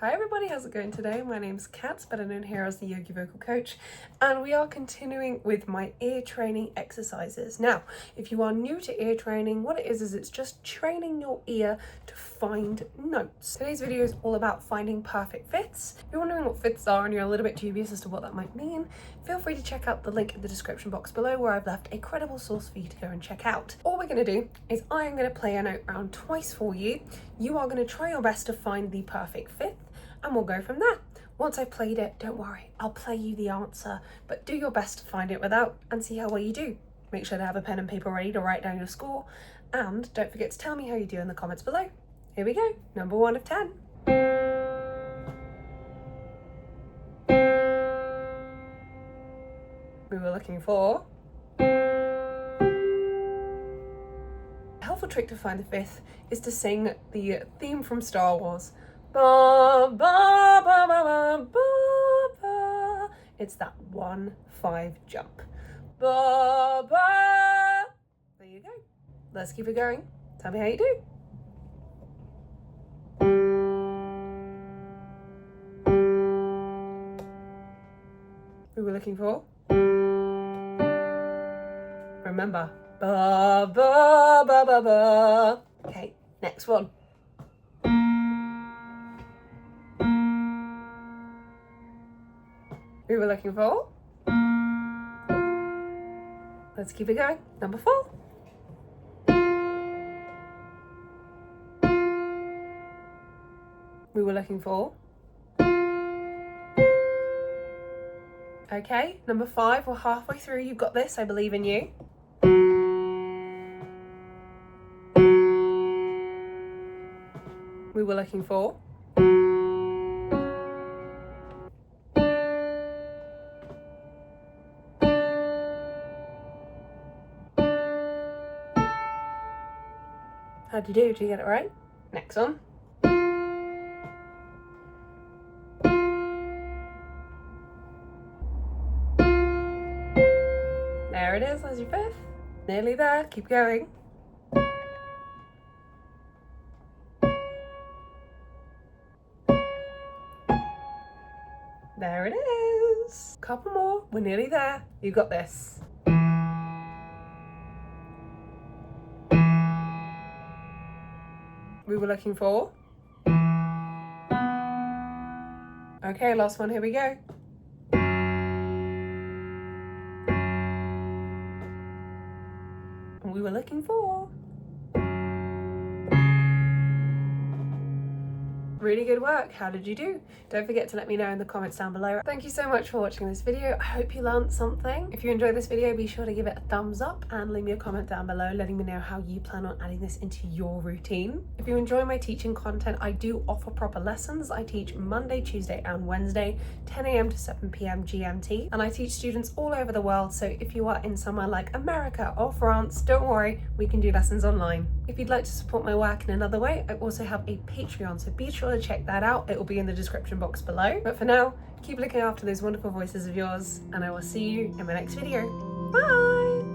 Hi everybody, how's it going today? My name's Kat, better known here as the Yogi vocal coach, and we are continuing with my ear training exercises. Now, if you are new to ear training, what it is it's just training your ear to find notes. Today's video is all about finding perfect fits. If you're wondering what fits are and you're a little bit dubious as to what that might mean, feel free to check out the link in the description box below where I've left a credible source for you to go and check out. All we're going to do is I am going to play a note round twice for you. You are going to try your best to find the perfect fit, and we'll go from there. Once I've played it, don't worry, I'll play you the answer, but do your best to find it without and see how well you do. Make sure to have a pen and paper ready to write down your score, and don't forget to tell me how you do in the comments below. Here we go, number 1 of 10. We were looking for... A helpful trick to find the fifth is to sing the theme from Star Wars. Ba, ba, ba, ba, ba, ba, ba. It's that 1-5 jump. Ba, ba. There you go. Let's keep it going. Tell me how you do. We were looking for... Remember. Ba, ba, ba, ba, ba. Okay, next one. We were looking for... Let's keep it going. Number 4. We were looking for... Okay, number 5. We're halfway through. You've got this. I believe in you. We were looking for... How'd you do? Did you get it right? Next one. There it is, there's your 5th. Nearly there, keep going. There it is. Couple more, we're nearly there. You got this. We were looking for... Okay, last one, here we go. We were looking for... Really good work. How did you do? Don't forget to let me know in the comments down below. Thank you so much for watching this video. I hope you learned something. If you enjoyed this video, be sure to give it a thumbs up and leave me a comment down below letting me know how you plan on adding this into your routine. If you enjoy my teaching content, I do offer proper lessons. I teach Monday, Tuesday and Wednesday, 10 AM to 7 PM GMT, and I teach students all over the world, so if you are in somewhere like America or France, don't worry, we can do lessons online. If you'd like to support my work in another way, I also have a Patreon, so be sure to check that out. It will be in the description box below. But for now, keep looking after those wonderful voices of yours, and I will see you in my next video. Bye!